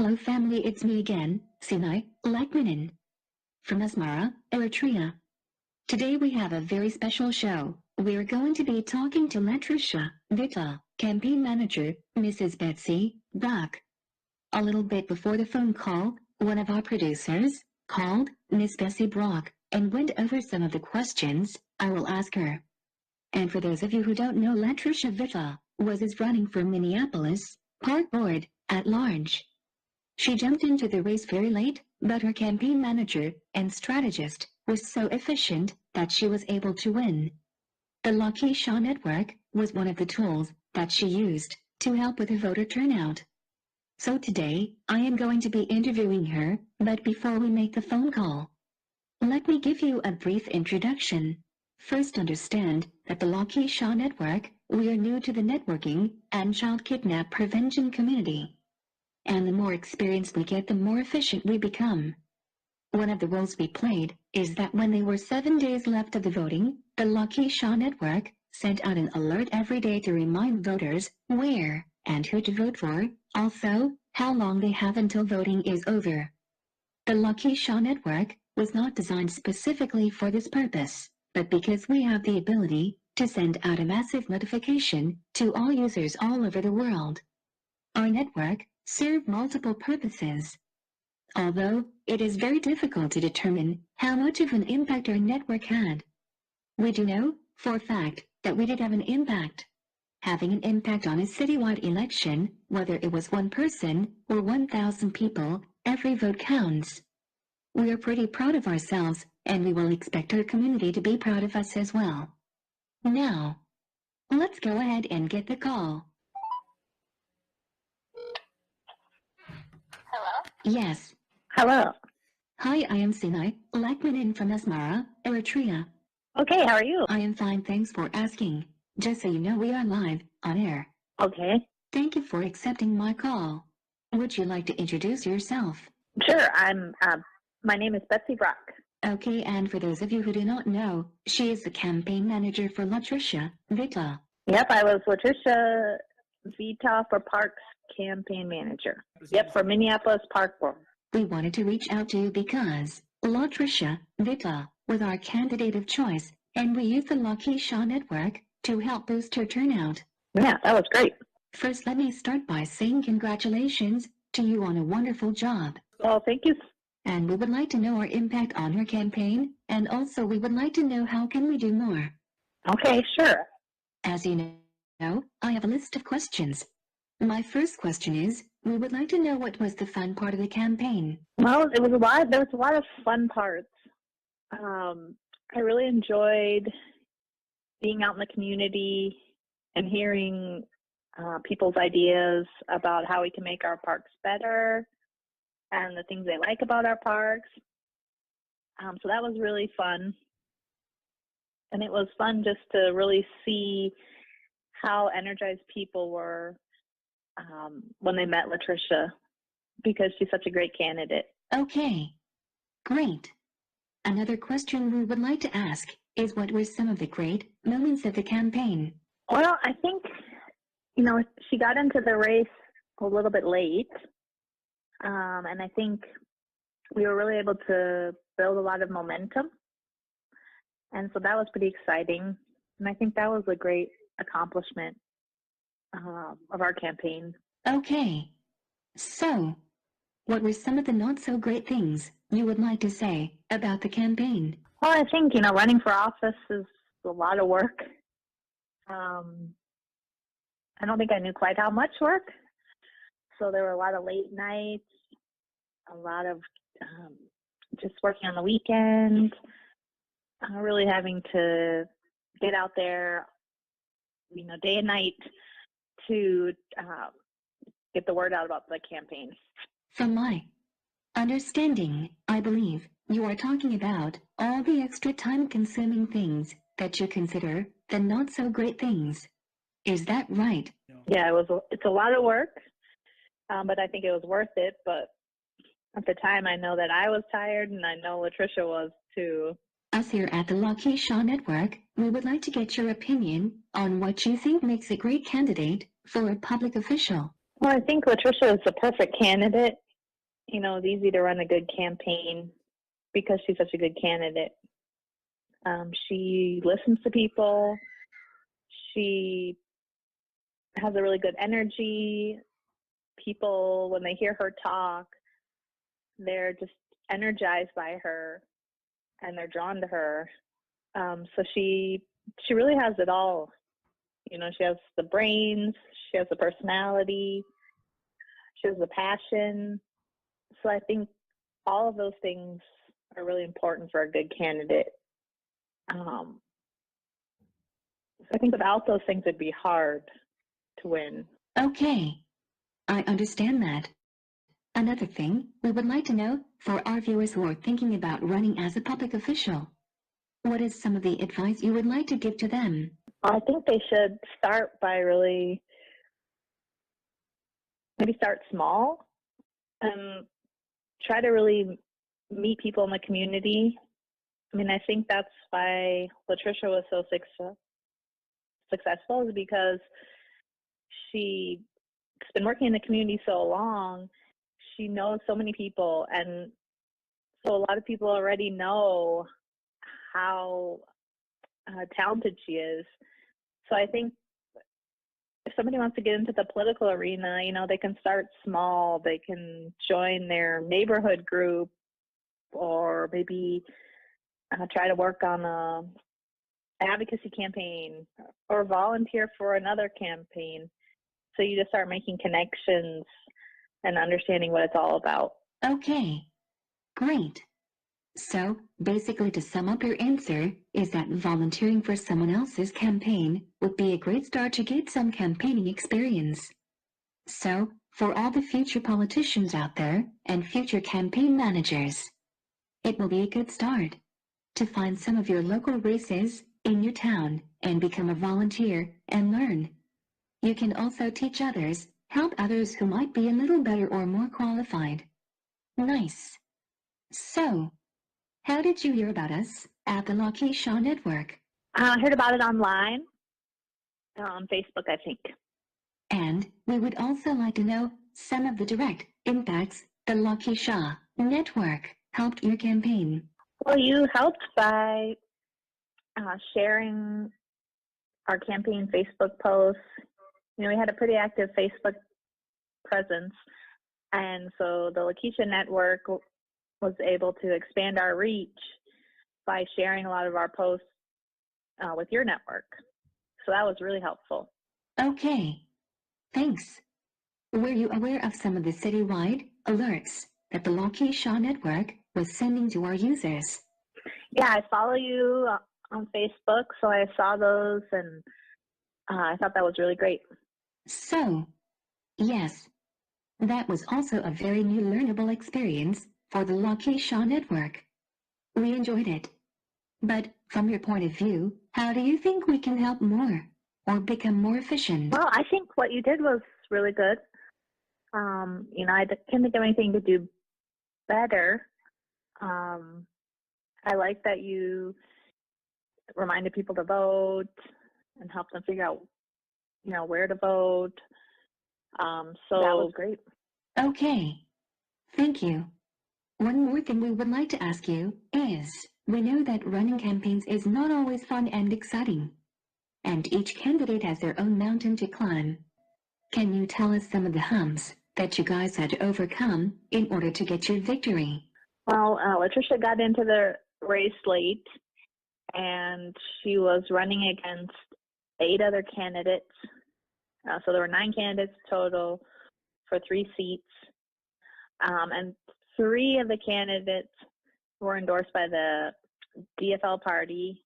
Hello family, it's me again, Sinai Lakmanen, from Asmara, Eritrea. Today we have a very special show. We're going to be talking to LaKesha, Vita, campaign manager, Mrs. Betsy Brock. A little bit before the phone call, one of our producers called Miss Bessie Brock and went over some of the questions I will ask her. And for those of you who don't know, LaKesha Vita is running for Minneapolis Park Board at large. She jumped into the race very late, but her campaign manager and strategist was so efficient that she was able to win. The LaKesha Network was one of the tools that she used to help with the voter turnout. So today, I am going to be interviewing her, but before we make the phone call, let me give you a brief introduction. First, understand that the LaKesha Network, we are new to the networking and child kidnap prevention community. And the more experience we get, the more efficient we become. One of the roles we played is that when there were 7 days left of the voting, the LaKesha Network sent out an alert every day to remind voters where and who to vote for, also how long they have until voting is over. The LaKesha Network was not designed specifically for this purpose, but because we have the ability to send out a massive notification to all users all over the world. Our network serve multiple purposes. Although it is very difficult to determine how much of an impact our network had, we do know for a fact that we did have an impact. Having an impact on a citywide election, whether it was one person or 1,000 people, every vote counts. We are pretty proud of ourselves, and we will expect our community to be proud of us as well. Now, let's go ahead and get the call. Yes. Hello. Hi, I am Sinai Lakmanen from Asmara, Eritrea. Okay, how are you? I am fine, thanks for asking. Just so you know, we are live, on air. Okay. Thank you for accepting my call. Would you like to introduce yourself? Sure, my name is Betsy Brock. Okay, and for those of you who do not know, she is the campaign manager for LaKesha Vita. Yep, I was LaKesha Vita for Parks campaign manager. Yep, for Minneapolis Park Board. We wanted to reach out to you because LaKesha Vita was our candidate of choice, and we used the LaKesha Network to help boost her turnout. Yeah, that was great. First, let me start by saying congratulations to you on a wonderful job. Well, thank you. And we would like to know our impact on her campaign, and also we would like to know how can we do more. Okay, sure. As you know, I have a list of questions. My first question is, we would like to know what was the fun part of the campaign. Well, there was a lot of fun parts. I really enjoyed being out in the community and hearing people's ideas about how we can make our parks better and the things they like about our parks. So that was really fun. And it was fun just to really see how energized people were when they met LaKesha, because she's such a great candidate. Okay, great. Another question we would like to ask is, what were some of the great moments of the campaign? Well, I think, she got into the race a little bit late. And I think we were really able to build a lot of momentum. And so that was pretty exciting. And I think that was a great accomplishment of our campaign. Okay. So, what were some of the not so great things you would like to say about the campaign? Well, I think, running for office is a lot of work. I don't think I knew quite how much work. So there were a lot of late nights, a lot of just working on the weekend, really having to get out there, day and night to get the word out about the campaign. From my understanding, I believe you are talking about all the extra time-consuming things that you consider the not-so-great things. Is that right? Yeah, it's a lot of work, but I think it was worth it. But at the time, I know that I was tired, and I know LaKesha was too. Us here at the LaKesha Network, we would like to get your opinion on what you think makes a great candidate for a public official. Well, I think LaKesha is the perfect candidate. it's easy to run a good campaign because she's such a good candidate. She listens to people. She has a really good energy. People, when they hear her talk, they're just energized by her and they're drawn to her. So she really has it all. She has the brains, she has the personality, she has the passion. So I think all of those things are really important for a good candidate. So I think without those things, it'd be hard to win. Okay, I understand that. Another thing we would like to know for our viewers who are thinking about running as a public official, what is some of the advice you would like to give to them? I think they should start by really maybe start small and try to really meet people in the community. I think that's why LaKesha was so successful, is because she's been working in the community so long. She knows so many people, and so a lot of people already know how talented she is. So I think if somebody wants to get into the political arena, they can start small. They can join their neighborhood group, or maybe try to work on a advocacy campaign or volunteer for another campaign. So you just start making connections and understanding what it's all about. Okay, great. So basically, to sum up your answer, is that volunteering for someone else's campaign would be a great start to get some campaigning experience. So for all the future politicians out there and future campaign managers, it will be a good start to find some of your local races in your town and become a volunteer and learn. You can also teach others, help others who might be a little better or more qualified. Nice. So, how did you hear about us at the LaKesha Network? I heard about it online, on Facebook, I think. And we would also like to know some of the direct impacts the LaKesha Network helped your campaign. Well, you helped by sharing our campaign Facebook posts. We had a pretty active Facebook presence, and so the LaKesha Network was able to expand our reach by sharing a lot of our posts with your network. So that was really helpful. Okay, thanks. Were you aware of some of the citywide alerts that the LaKesha Network was sending to our users? Yeah, I follow you on Facebook, so I saw those, and I thought that was really great. So, yes, that was also a very new learnable experience for the LaKesha Network. We enjoyed it. But from your point of view, how do you think we can help more or become more efficient? Well, I think what you did was really good. I can't think of anything to do better. I like that you reminded people to vote and helped them figure out, where to vote. So that was great. Okay, thank you. One more thing we would like to ask you is, we know that running campaigns is not always fun and exciting, and each candidate has their own mountain to climb. Can you tell us some of the humps that you guys had to overcome in order to get your victory? Well, LaKesha got into the race late, and she was running against 8 other candidates. So there were 9 candidates total for 3 seats. And 3 of the candidates were endorsed by the DFL party,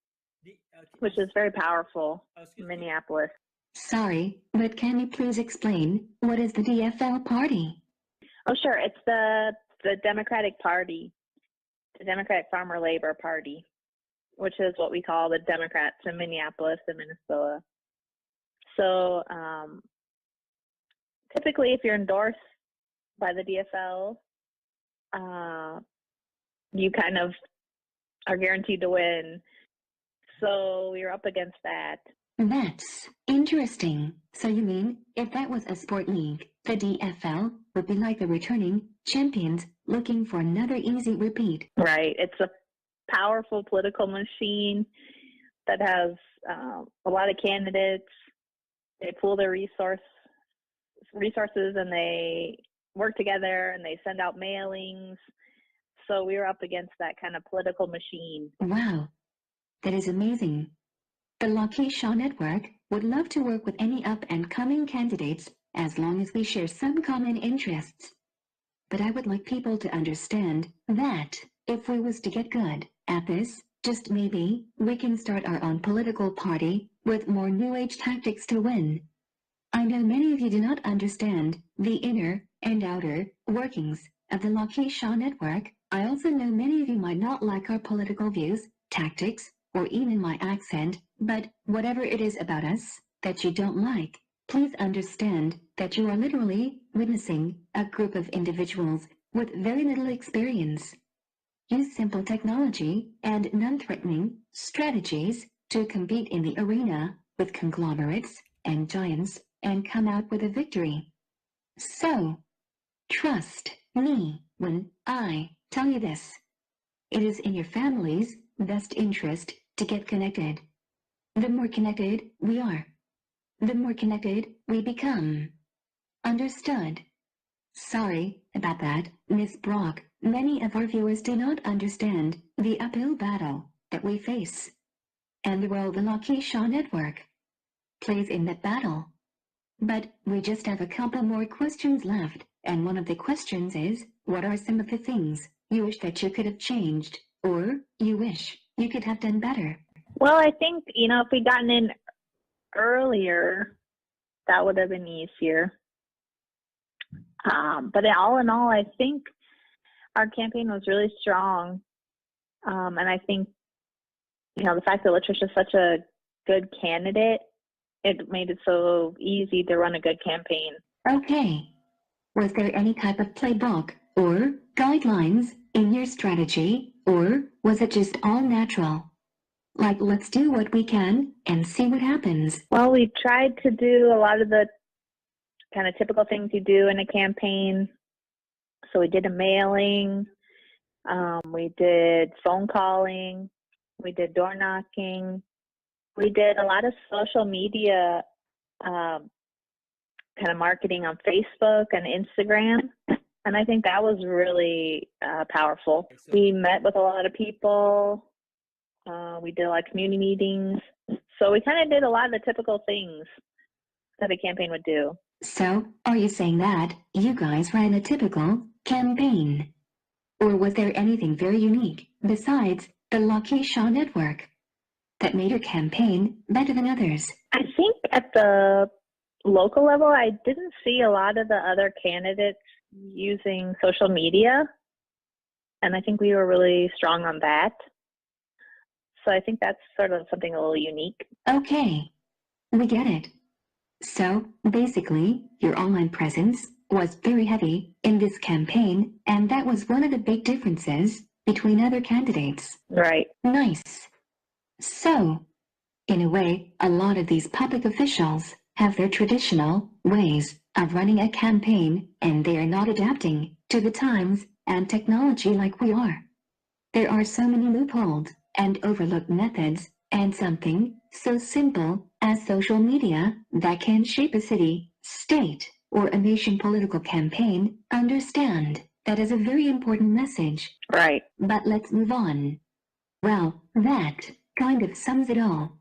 which is very powerful in Minneapolis. Sorry, but can you please explain what is the DFL party? Oh, sure. It's the Democratic Party, the Democratic Farmer Labor Party, which is what we call the Democrats in Minneapolis and Minnesota. So typically, if you're endorsed by the DFL, you kind of are guaranteed to win. So we were up against that. That's interesting. So you mean if that was a sport league, the DFL would be like the returning champions looking for another easy repeat. Right. It's a powerful political machine that has a lot of candidates. They pool their resources and they work together and they send out mailings. So we were up against that kind of political machine. Wow, that is amazing. The LaKesha Network would love to work with any up-and-coming candidates as long as we share some common interests. But I would like people to understand that if we was to get good at this, just maybe, we can start our own political party with more New Age tactics to win. I know many of you do not understand the inner and outer workings of the LaKesha Network. I also know many of you might not like our political views, tactics, or even my accent, but whatever it is about us that you don't like, please understand that you are literally witnessing a group of individuals with very little experience. Use simple technology and non-threatening strategies to compete in the arena with conglomerates and giants and come out with a victory. So, trust me when I tell you this. It is in your family's best interest to get connected. The more connected we are, the more connected we become. Understood? Sorry about that, Miss Brock. Many of our viewers do not understand the uphill battle that we face and the role the LaKesha Network plays in that battle. But we just have a couple more questions left, and one of the questions is, what are some of the things you wish that you could have changed, or you wish you could have done better? Well, I think, if we'd gotten in earlier, that would have been easier. But all in all, I think our campaign was really strong. And I think, the fact that LaKesha is such a good candidate, it made it so easy to run a good campaign. Okay. Was there any type of playbook or guidelines in your strategy, or was it just all natural? Like, let's do what we can and see what happens. Well, we tried to do a lot of the kind of typical things you do in a campaign. So we did a mailing, we did phone calling, we did door knocking, we did a lot of social media kind of marketing on Facebook and Instagram. And I think that was really powerful. We met with a lot of people. We did a lot of community meetings. So we kind of did a lot of the typical things that a campaign would do. So, are you saying that you guys ran a typical campaign? Or was there anything very unique besides the LaKesha Network that made your campaign better than others? I think at the local level, I didn't see a lot of the other candidates using social media. And I think we were really strong on that. So I think that's sort of something a little unique. Okay, we get it. So, basically, your online presence was very heavy in this campaign, and that was one of the big differences between other candidates. Right. Nice. So, in a way, a lot of these public officials have their traditional ways of running a campaign, and they are not adapting to the times and technology like we are. There are so many loopholes and overlooked methods, and something so simple as social media that can shape a city, state, or a nation political campaign. Understand that is a very important message. Right. But let's move on. Well, that kind of sums it all.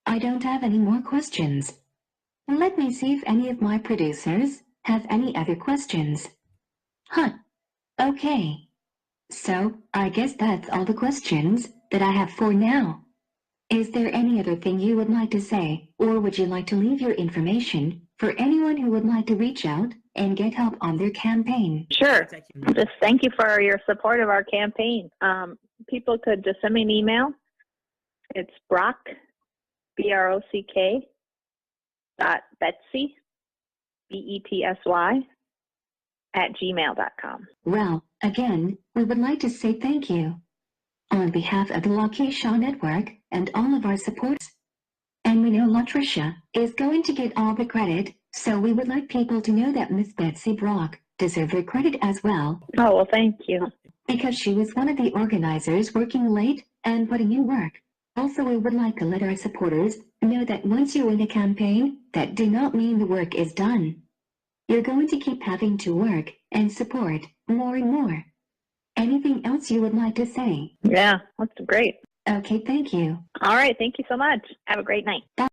I don't have any more questions. Let me see if any of my producers have any other questions. Huh. Okay. So, I guess that's all the questions that I have for now. Is there any other thing you would like to say, or would you like to leave your information for anyone who would like to reach out and get help on their campaign? Sure. Just thank you for your support of our campaign. People could just send me an email. It's Brock, BROCK, .Betsy, BETSY, @gmail.com. Well, again, we would like to say thank you on behalf of the LaKesha Network and all of our supporters. And we know LaTrisha is going to get all the credit, so we would like people to know that Miss Betsy Brock deserve her credit as well, Oh, well, thank you. because she was one of the organizers working late and putting in work. Also, we would like to let our supporters know that once you win a campaign, that do not mean the work is done. You're going to keep having to work and support more and more. Anything else you would like to say? Yeah, that's great. Okay, thank you. All right, thank you so much. Have a great night. Bye.